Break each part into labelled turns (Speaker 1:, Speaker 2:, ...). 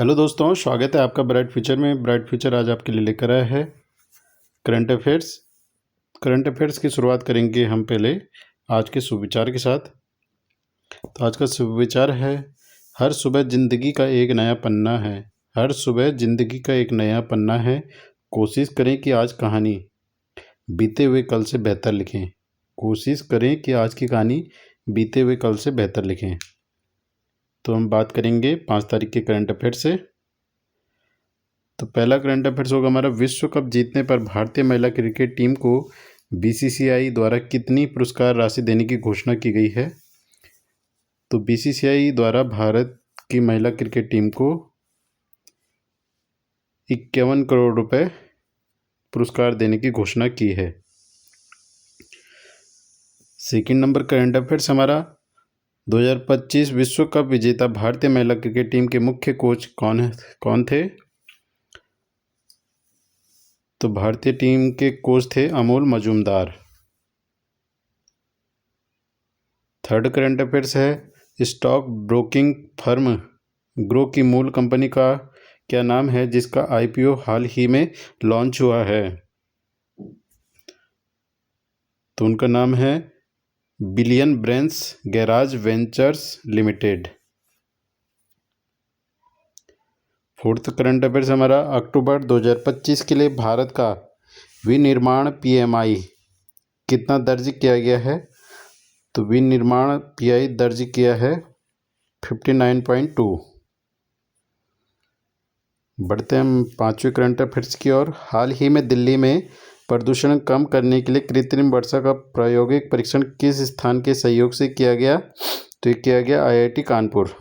Speaker 1: Hello दोस्तों, स्वागत है आपका ब्राइट फ्यूचर में। ब्राइट फ्यूचर आज आपके लिए लेकर आया है करंट अफेयर्स। करंट अफेयर्स की शुरुआत करेंगे हम पहले आज के सुविचार के साथ। तो आज का सुविचार है, हर सुबह जिंदगी का एक नया पन्ना है। हर सुबह जिंदगी का एक नया पन्ना है। कोशिश करें कि आज कहानी बीते हुए कल से बेहतर लिखें। कोशिश करें कि आज की कहानी बीते हुए कल से बेहतर लिखें। तो हम बात करेंगे 5 तारीख के करंट अफेयर से। तो पहला करंट अफेयर्स होगा हमारा, विश्व कप जीतने पर भारतीय महिला क्रिकेट टीम को बीसीसीआई द्वारा कितनी पुरस्कार राशि देने की घोषणा की गई है। तो बीसीसीआई द्वारा भारत की महिला क्रिकेट टीम को 51 करोड़ रुपए पुरस्कार देने की घोषणा की है। सेकंड नंबर करंट अफेयर्स हमारा, 2025 विश्व कप विजेता भारतीय महिला क्रिकेट टीम के मुख्य कोच कौन थे। तो भारतीय टीम के कोच थे Amol Majumdar. Third current affairs है, स्टॉक ब्रोकिंग फर्म ग्रो की मूल कंपनी का क्या नाम है जिसका आईपीओ हाल ही में लॉन्च हुआ है। तो उनका नाम है billion brains garage ventures limited. Fourth current affairs हमारा, अक्टूबर 2025 के लिए भारत का विनिर्माण पीएमआई कितना दर्ज किया गया है। तो विनिर्माण पीआई दर्ज किया है 59.2। बढ़ते हैं हम पांचवें करंट अफेयर्स की ओर। हाल ही में दिल्ली में प्रदूषण कम करने के लिए कृत्रिम वर्षा का प्रायोगिक परीक्षण किस स्थान के सहयोग से किया गया। तो ये किया गया IIT Kanpur.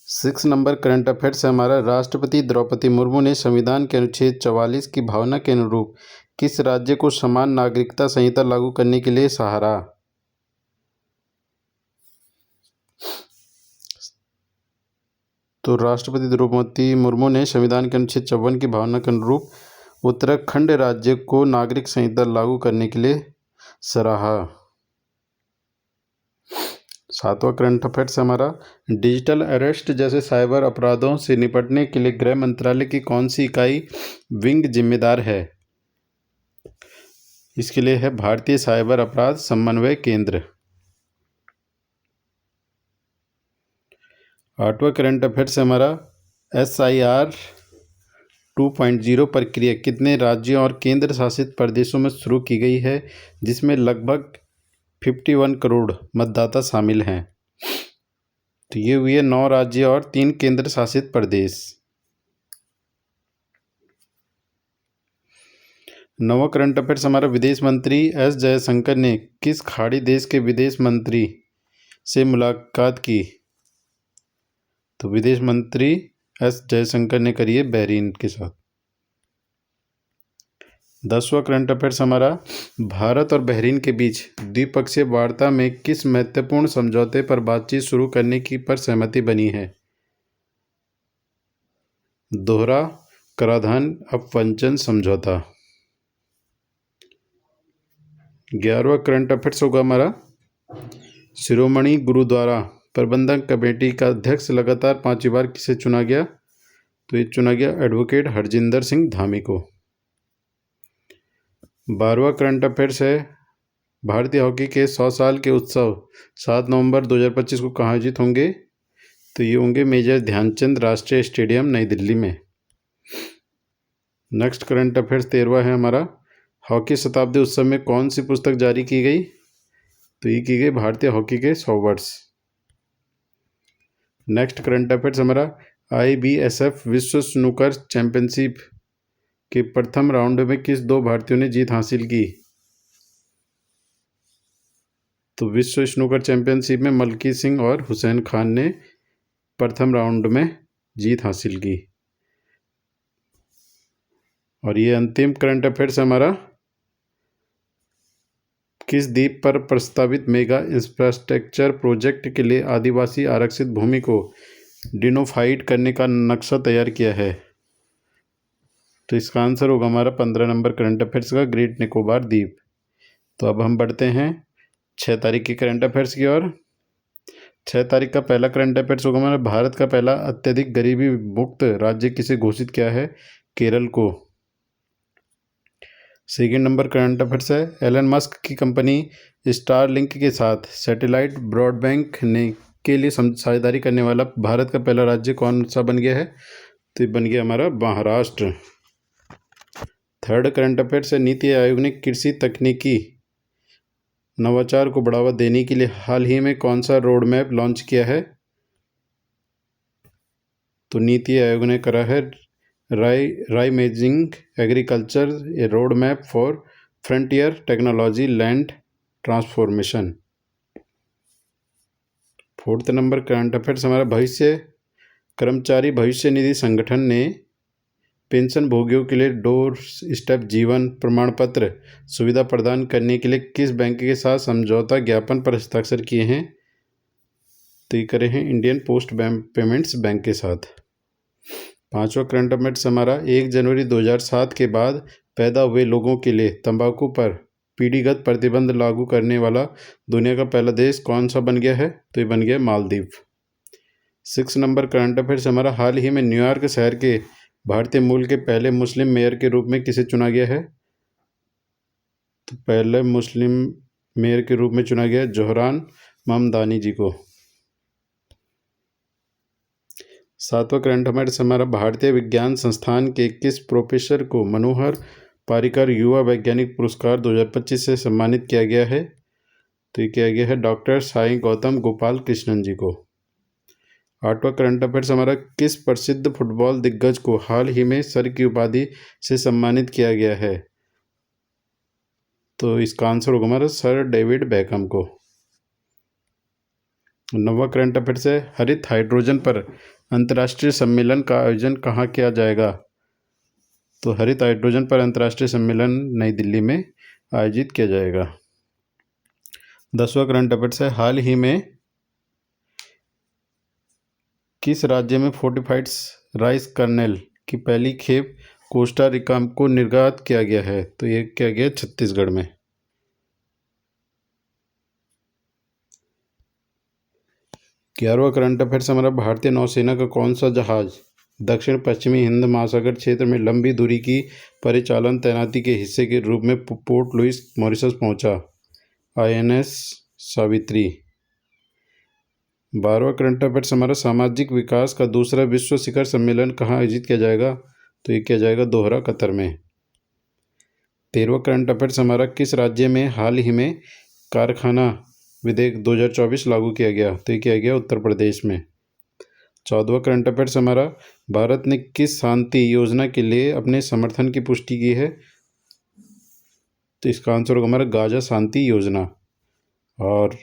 Speaker 1: 6 number current affairs है हमारा, राष्ट्रपति द्रौपदी मुर्मू ने संविधान के अनुच्छेद 44 की भावना के अनुरूप किस राज्य को समान नागरिकता संहिता लागू करने के लिए सहारा। तो राष्ट्रपति द्रौपदी मुर्मू ने संविधान के अनुच्छेद 54 की भावना के अनुरूप उत्तराखंड राज्य को नागरिक संहिता लागू करने के लिए सराहा। 7वां करंट अफेयर्स हमारा, डिजिटल अरेस्ट जैसे साइबर अपराधों से निपटने के लिए गृह मंत्रालय की कौन सी इकाई विंग जिम्मेदार है। इसके लिए है भारतीय साइबर अपराध समन्वय केंद्र। 8वां करंट अफेयर्स हमारा, SIR 2.0 प्रक्रिया कितने राज्यों और केंद्र शासित प्रदेशों में शुरू की गई है जिसमें लगभग 51 करोड़ मतदाता शामिल हैं। तो ये हुई है 9 राज्य और 3 केंद्र शासित प्रदेश। 9वां करंट अफेयर्स हमारा, विदेश मंत्री एस जयशंकर ने किस खाड़ी देश के विदेश मंत्री से मुलाकात की। तो विदेश मंत्री एस जयशंकर ने करी है बहरीन के साथ। 10वां करंट अफेयर्स हमारा, भारत और बहरीन के बीच द्विपक्षीय वार्ता में किस महत्वपूर्ण समझौते पर बातचीत शुरू करने की पर सहमति बनी है। दोहरा कराधान अपवंचन समझौता। 11वां करंट अफेयर्स होगा हमारा, शिरोमणि गुरुद्वारा प्रबंधक कमेटी का अध्यक्ष लगातार 5वीं बार किसे चुना गया। तो ये चुना गया एडवोकेट हरजिंदर सिंह धामी को। 12वां करंट अफेयर्स है, भारतीय हॉकी के 100 साल के उत्सव 7 नवंबर 2025 को कहाँ आयोजित होंगे। तो ये होंगे मेजर ध्यानचंद राष्ट्रीय स्टेडियम नई दिल्ली में। नेक्स्ट करंट अफेयर्स 13वां है हमारा, हॉकी शताब्दी उत्सव में कौन सी पुस्तक जारी की गई। तो ये की गई भारतीय हॉकी के 100 वर्ष। नेक्स्ट करंट अफेयर्स हमारा, IBSF विश्व स्नूकर चैंपियनशिप के प्रथम राउंड में किस 2 भारतीयों ने जीत हासिल की। तो विश्व स्नूकर चैंपियनशिप में मलकीत सिंह और हुसैन खान ने प्रथम राउंड में जीत हासिल की। और ये अंतिम करंट अफेयर्स हमारा, किस द्वीप पर प्रस्तावित मेगा इंफ्रास्ट्रक्चर प्रोजेक्ट के लिए आदिवासी आरक्षित भूमि को डिनोफाइड करने का नक्शा तैयार किया है। तो इसका आंसर होगा हमारा 15 नंबर करंट अफेयर्स का ग्रेट निकोबार द्वीप। तो अब हम बढ़ते हैं 6 तारीख के करंट अफेयर्स की ओर। 6 तारीख का पहला करंट अफेयर्स होगा हमारा, भारत का पहला अत्यधिक गरीबी मुक्त राज्य किसे घोषित किया है? केरल को। सेकेंड नंबर करंट अफेयर्स है, एलन मस्क की कंपनी स्टारलिंक के साथ सैटेलाइट ब्रॉडबैंड ने के लिए साझेदारी करने वाला भारत का पहला राज्य कौन सा बन गया है? तो ये बन गया हमारा महाराष्ट्र। थर्ड करंट अफेयर्स है, नीति आयोग ने कृषि तकनीकी नवाचार को बढ़ावा देने के लिए हाल ही में कौन सा रोड मैप लॉन्च किया है? तो नीति आयोग ने करा है reimagining agriculture a road map for frontier technology land transformation. Fourth number current affairs हमारा, भविष्य कर्मचारी भविष्य निधि संगठन ने पेंशन भोगियों के लिए डोर स्टेप जीवन प्रमाण पत्र सुविधा प्रदान करने के लिए किस बैंक के साथ समझौता ज्ञापन पर हस्ताक्षर किए हैं? तो ये करे हैं इंडियन पोस्ट पेमेंट्स बैंक के साथ। पांचवा करंट अफेयर्स हमारा, 1 जनवरी 2007 के बाद पैदा हुए लोगों के लिए तंबाकू पर पीढ़ीगत प्रतिबंध लागू करने वाला दुनिया का पहला देश कौन सा बन गया है? तो ये बन गया मालदीव। 6 नंबर करंट अफेयर्स हमारा, हाल ही में न्यूयॉर्क शहर के भारतीय मूल के पहले मुस्लिम मेयर के रूप में किसे चुना गया है? तो पहले मुस्लिम मेयर के रूप में चुना गया जोहरान ममदानी जी को। 7वां करंट अफेयर्स हमारा, भारतीय विज्ञान संस्थान के किस प्रोफेसर को मनोहर पारिकर युवा वैज्ञानिक पुरस्कार 2025 से सम्मानित किया गया है? तो ये किया गया है डॉक्टर साई गौतम गोपाल कृष्णन जी को। 8वां करंट अफेयर्स हमारा, किस प्रसिद्ध फुटबॉल दिग्गज को हाल ही में सर की उपाधि से सम्मानित किया गया है? तो इसका आंसर होगा हमारा सर डेविड बेकहम को। 9वां करंट अफेयर्स है, हरित हाइड्रोजन पर अंतर्राष्ट्रीय सम्मेलन का आयोजन कहाँ किया जाएगा? तो हरित हाइड्रोजन पर अंतर्राष्ट्रीय सम्मेलन नई दिल्ली में आयोजित किया जाएगा। 10वां करंट अफेयर्स है, हाल ही में किस राज्य में फोर्टिफाइड राइस कर्नेल की पहली खेप कोस्टा रिका को निर्यात किया गया है? तो ये किया गया छत्तीसगढ़ में। 11वां करंट अफेयर्स हमारा, भारतीय नौसेना का कौन सा जहाज दक्षिण पश्चिमी हिंद महासागर क्षेत्र में लंबी दूरी की परिचालन तैनाती के हिस्से के रूप में पोर्ट लुइस मॉरिशस पहुंचा? INS सावित्री। 12वां करंट अफेयर्स हमारा, सामाजिक विकास का दूसरा विश्व शिखर सम्मेलन कहाँ आयोजित किया जाएगा? तो ये किया जाएगा दोहा कतर में। 13वां करंट अफेयर्स हमारा, किस राज्य में हाल ही में कारखाना विधेयक 2024 लागू किया गया? तो ये किया गया उत्तर प्रदेश में। 14वां करंट अफेयर्स हमारा, भारत ने किस शांति योजना के लिए अपने समर्थन की पुष्टि की है? तो इसका आंसर होगा हमारा गाजा शांति योजना। और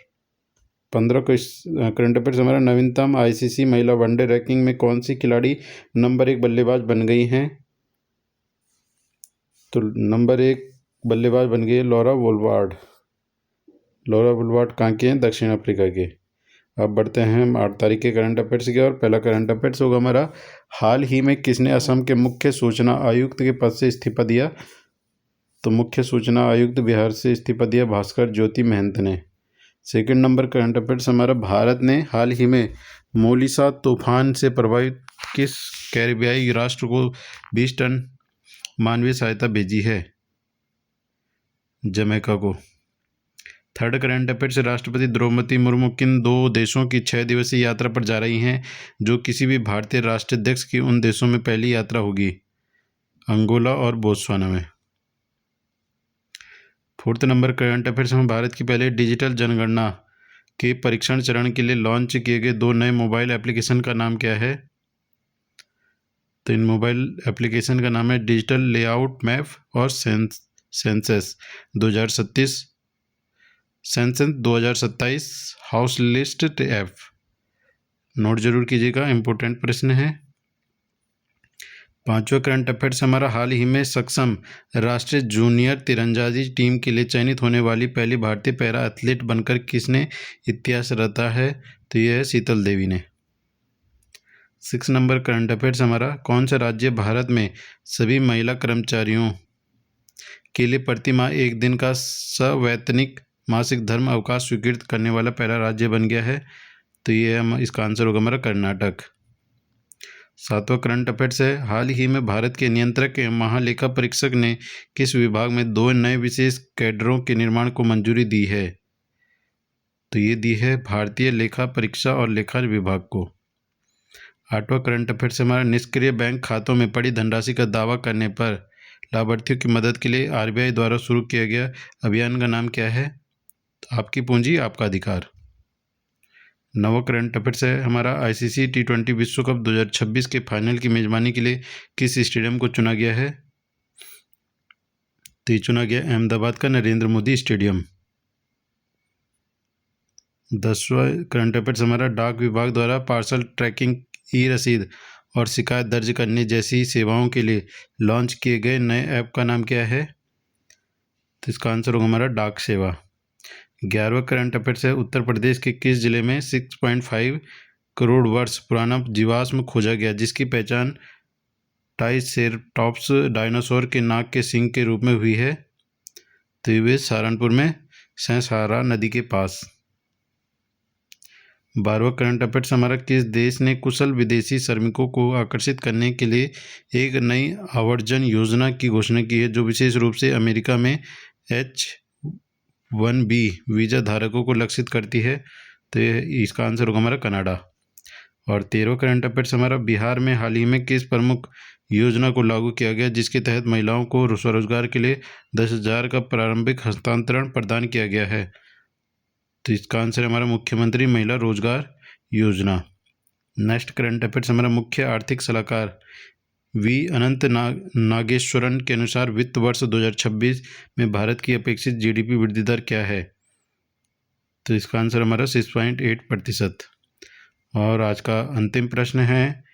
Speaker 1: 15 करंट अफेयर्स हमारा, नवीनतम ICC महिला वनडे रैंकिंग में कौन सी खिलाड़ी नंबर 1 बल्लेबाज बन गई हैं? तो नंबर 1 बल्लेबाज बन गई लॉरा वुलवार्ड। लॉरा वुलवार्ड कहाँ के हैं? दक्षिण अफ्रीका के। अब बढ़ते हैं हम 8 तारीख के करंट अफेयर्स की और पहला करंट अफेयर्स होगा हमारा, हाल ही में किसने असम के मुख्य सूचना आयुक्त के पद से इस्तीफा दिया? तो मुख्य सूचना आयुक्त बिहार से इस्तीफा दिया भास्कर ज्योति महंत ने। सेकंड नंबर करंट अफेयर्स हमारा, भारत ने हाल ही में मोलिसा तूफान से प्रभावित किस कैरिबियाई राष्ट्र को 20 टन मानवीय सहायता भेजी है? जमैका को। थर्ड करंट अफेयर्स, राष्ट्रपति द्रौपदी मुर्मू किन 2 देशों की 6 दिवसीय यात्रा पर जा रही हैं जो किसी भी भारतीय राष्ट्राध्यक्ष की उन देशों में पहली यात्रा होगी? अंगोला और बोत्सवाना में। फोर्थ नंबर करंट अफेयर्स में, भारत की पहले डिजिटल जनगणना के परीक्षण चरण के लिए लॉन्च किए गए 2 नए मोबाइल एप्लीकेशन का नाम क्या है? तो इन मोबाइल एप्लीकेशन का नाम है डिजिटल लेआउट मैप और census 2027 house list app. Note जरूर कीजिएगा, इंपॉर्टेंट प्रश्न है। 5वां करंट अफेयर्स हमारा, हाल ही में सक्षम राष्ट्रीय जूनियर तीरंदाजी टीम के लिए चयनित होने वाली पहली भारतीय पैरा एथलीट बनकर किसने इतिहास रचा है? तो यह है शीतल देवी ने। 6 नंबर करंट अफेयर्स हमारा, कौन सा राज्य भारत में सभी महिला कर्मचारियों के लिए प्रति माह 1 दिन का सवैतनिक मासिक धर्म अवकाश स्वीकृत करने वाला पहला राज्य बन गया है? तो ये इसका आंसर होगा हमारा कर्नाटक। 7वां करंट अफेयर्स है, हाल ही में भारत के नियंत्रक एवं महालेखा परीक्षक ने किस विभाग में 2 नए विशेष कैडरों के निर्माण को मंजूरी दी है? तो ये दी है भारतीय लेखा परीक्षा और लेखा विभाग को। 8वां करंट अफेयर्स हमारा, निष्क्रिय बैंक खातों में पड़ी धनराशि का दावा करने पर लाभार्थियों की मदद के लिए आरबीआई द्वारा शुरू किया गया अभियान का नाम क्या है? आपकी पूंजी आपका अधिकार। 9वां करंट अफेयर्स है हमारा, आईसीसी T20 विश्व कप 2026 के फाइनल की मेजबानी के लिए किस स्टेडियम को चुना गया है? तो ये चुना गया अहमदाबाद का नरेंद्र मोदी स्टेडियम। 10वां करंट अफेयर्स हमारा, डाक विभाग द्वारा पार्सल ट्रैकिंग, ई रसीद और शिकायत दर्ज करने जैसी सेवाओं के लिए लॉन्च किए गए नए ऐप का नाम क्या है? तो इसका आंसर होगा हमारा डाक सेवा। 11वां करंट अफेयर्स है, उत्तर प्रदेश के किस जिले में 6.5 करोड़ वर्ष पुराना जीवाश्म खोजा गया जिसकी पहचान ट्राइसेराटॉप्स डायनासोर के नाक के सींग के रूप में हुई है? तो ये सहारनपुर में सहारा नदी के पास। 12वां करंट अफेयर्स हमारा, किस देश ने कुशल विदेशी श्रमिकों को आकर्षित करने के लिए एक नई आवर्जन योजना की घोषणा की है जो विशेष रूप से अमेरिका में H-1B वीज़ा धारकों को लक्षित करती है? तो इसका आंसर होगा हमारा कनाडा। और 13वां करंट अफेयर्स हमारा, बिहार में हाल ही में किस प्रमुख योजना को लागू किया गया जिसके तहत महिलाओं को स्वरोजगार के लिए 10,000 का प्रारंभिक हस्तांतरण प्रदान किया गया है? तो इसका आंसर है हमारा मुख्यमंत्री महिला रोजगार योजना। नेक्स्ट करंट अफेयर्स हमारा, मुख्य आर्थिक सलाहकार वी अनंत नागेश्वरन के अनुसार वित्त वर्ष 2026 में भारत की अपेक्षित जीडीपी वृद्धि दर क्या है? तो इसका आंसर हमारा 6.8%। और आज का अंतिम प्रश्न है,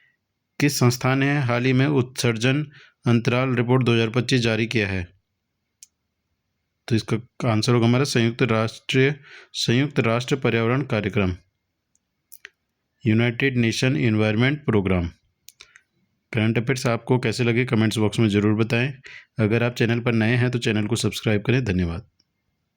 Speaker 1: किस संस्था ने हाल ही में उत्सर्जन अंतराल रिपोर्ट 2025 जारी किया है? तो इसका आंसर होगा हमारा संयुक्त राष्ट्र पर्यावरण कार्यक्रम, United Nation environment programme. Current affairs आपको कैसे लगे कमेंट्स बॉक्स में ज़रूर बताएं। अगर आप चैनल पर नए हैं तो चैनल को सब्सक्राइब करें। धन्यवाद।